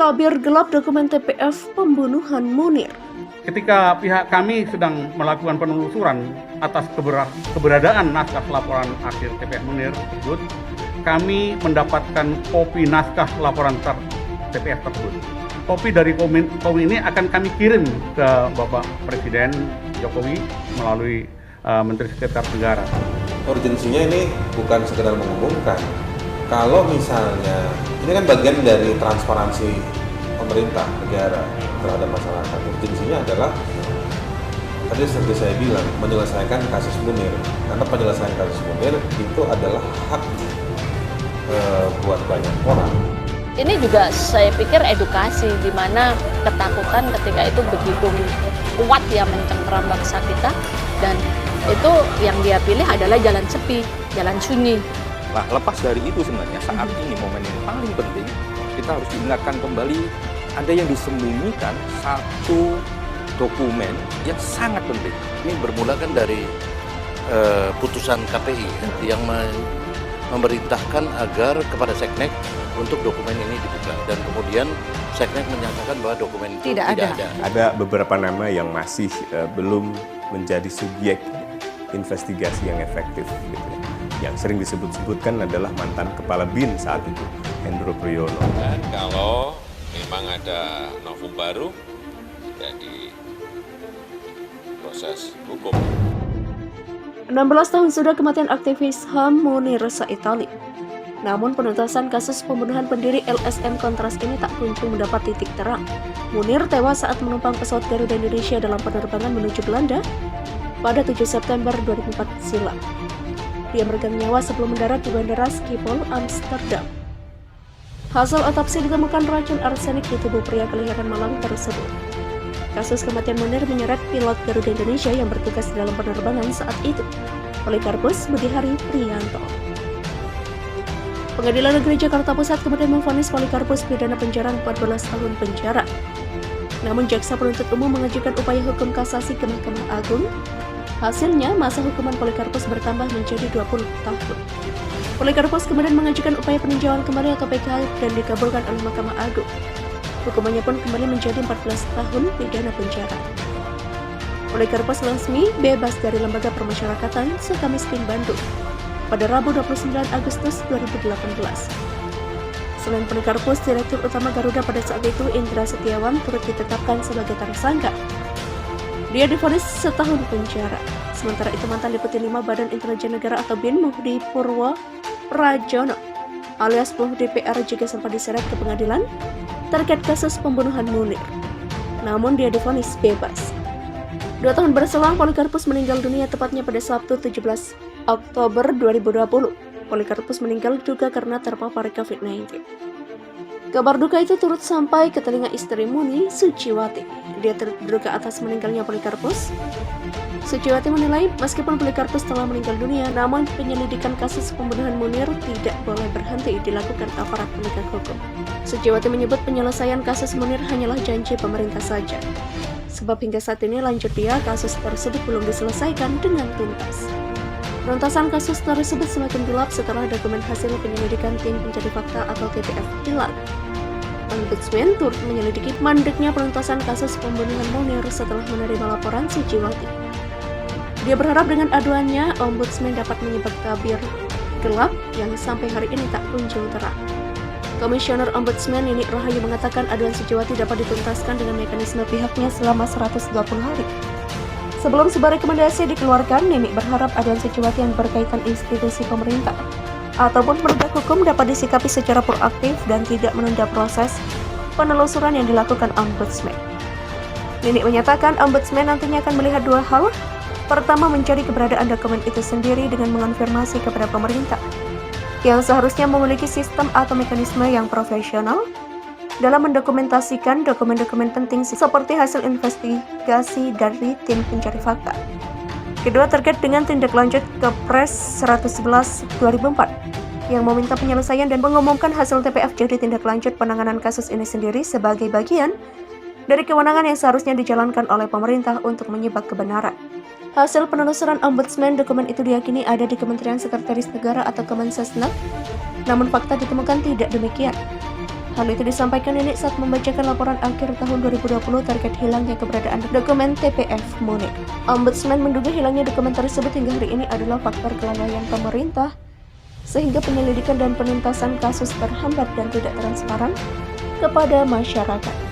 tabir gelap dokumen TPF pembunuhan Munir. Ketika pihak kami sedang melakukan penelusuran atas keberadaan naskah laporan akhir TPF Munir tersebut, kami mendapatkan kopi naskah laporan TPF tersebut. Kopi dari kopi ini akan kami kirim ke Bapak Presiden Jokowi melalui Menteri Sekretaris Negara. Urgensinya ini bukan sekedar mengumumkan. Kalau misalnya, ini kan bagian dari transparansi pemerintah negara terhadap masyarakat. Urgensinya adalah, tadi seperti saya bilang, menyelesaikan kasus Munir. Karena penyelesaian kasus Munir itu adalah hak buat banyak orang. Ini juga saya pikir edukasi, di mana ketakutan ketika itu begitu kuat ya mencengkeram bangsa kita, dan itu yang dia pilih adalah jalan sepi, jalan sunyi. Nah, lepas dari itu sebenarnya saat ini momen yang paling penting, kita harus diingatkan kembali ada yang disembunyikan satu dokumen yang sangat penting. Ini bermula kan dari putusan KPI yang memerintahkan agar kepada Seknek untuk dokumen ini dibuka, dan kemudian Seknek menyatakan bahwa dokumen itu tidak ada. Ada beberapa nama yang masih belum menjadi subjek investigasi yang efektif gitu ya. Yang sering disebut-sebutkan adalah mantan kepala BIN saat itu, Hendro Priyono. Dan kalau memang ada novum baru, ya di proses hukum. 16 tahun sudah kematian aktivis HAM Munir Said-Ali. Namun penuntasan kasus pembunuhan pendiri LSM Kontras ini tak kunjung mendapat titik terang. Munir tewas saat menumpang pesawat Garuda Indonesia dalam penerbangan menuju Belanda pada 7 September 2004 silam. Dia meregang nyawa sebelum mendarat di Bandara Schiphol, Amsterdam. Hasil otopsi ditemukan racun arsenik di tubuh pria kelahiran Malang tersebut. Kasus kematian Munir menyeret pilot Garuda Indonesia yang bertugas di dalam penerbangan saat itu, Polikarpus Budihari Priyanto. Pengadilan Negeri Jakarta Pusat kemudian memvonis Polikarpus pidana penjara 14 tahun penjara. Namun jaksa penuntut umum mengajukan upaya hukum kasasi ke Mahkamah Agung. Hasilnya, masa hukuman Polikarpus bertambah menjadi 20 tahun. Polikarpus kemudian mengajukan upaya peninjauan kembali atau PK dan dikabulkan oleh Mahkamah Agung. Hukumannya pun kembali menjadi 14 tahun pidana penjara. Polikarpus resmi bebas dari Lembaga Permasyarakatan Sukamiskin Bandung pada Rabu 29 Agustus 2018. Selain Polikarpus, Direktur Utama Garuda pada saat itu Indra Setiawan turut ditetapkan sebagai tersangka. Dia divonis setahun penjara. Sementara itu mantan Deputi 5 Badan Intelijen Negara atau BIN Muhdi Purwo Prajono alias Muhdi PR juga sempat diseret ke pengadilan terkait kasus pembunuhan Munir. Namun dia divonis bebas. 2 tahun berselang Polikarpus meninggal dunia tepatnya pada Sabtu 17 Oktober 2020. Polikarpus meninggal juga karena terpapar COVID-19. Kabar duka itu turut sampai ke telinga istri Muni, Suciwati. Dia terduga atas meninggalnya Polikarpus. Suciwati menilai meskipun Polikarpus telah meninggal dunia, namun penyelidikan kasus pembunuhan Munir tidak boleh berhenti dilakukan aparat penegak hukum. Suciwati menyebut penyelesaian kasus Munir hanyalah janji pemerintah saja. Sebab hingga saat ini lanjut dia, kasus tersebut belum diselesaikan dengan tuntas. Penuntasan kasus tersebut semakin gelap setelah dokumen hasil penyelidikan tim pencari fakta atau TPF hilang. Ombudsman turut menyelidiki mandeknya penuntasan kasus pembunuhan Munir setelah menerima laporan Suciwati. Dia berharap dengan aduannya, Ombudsman dapat menyebab tabir gelap yang sampai hari ini tak kunjung terang. Komisioner Ombudsman Ninik Rahayu mengatakan aduan Suciwati dapat dituntaskan dengan mekanisme pihaknya selama 120 hari. Sebelum sebuah rekomendasi dikeluarkan, Ninik berharap aduan Suciwati yang berkaitan institusi pemerintah ataupun penegak hukum dapat disikapi secara proaktif dan tidak menunda proses penelusuran yang dilakukan Ombudsman. Ninik menyatakan Ombudsman nantinya akan melihat 2 hal. Pertama, mencari keberadaan dokumen itu sendiri dengan mengonfirmasi kepada pemerintah yang seharusnya memiliki sistem atau mekanisme yang profesional dalam mendokumentasikan dokumen-dokumen penting seperti hasil investigasi dari tim pencari fakta. Kedua, terkait dengan tindak lanjut Kepres 111/2004 yang meminta penyelesaian dan mengumumkan hasil TPF jadi tindak lanjut penanganan kasus ini sendiri sebagai bagian dari kewenangan yang seharusnya dijalankan oleh pemerintah untuk menyibak kebenaran. Hasil penelusuran Ombudsman, dokumen itu diyakini ada di Kementerian Sekretaris Negara atau Kemensesnek, namun fakta ditemukan tidak demikian. Hal itu disampaikan Nenek saat membacakan laporan akhir tahun 2020 terkait hilangnya keberadaan dokumen TPF Munir. Ombudsman menduga hilangnya dokumen tersebut hingga hari ini adalah faktor kelalaian pemerintah, sehingga penyelidikan dan penuntasan kasus terhambat dan tidak transparan kepada masyarakat.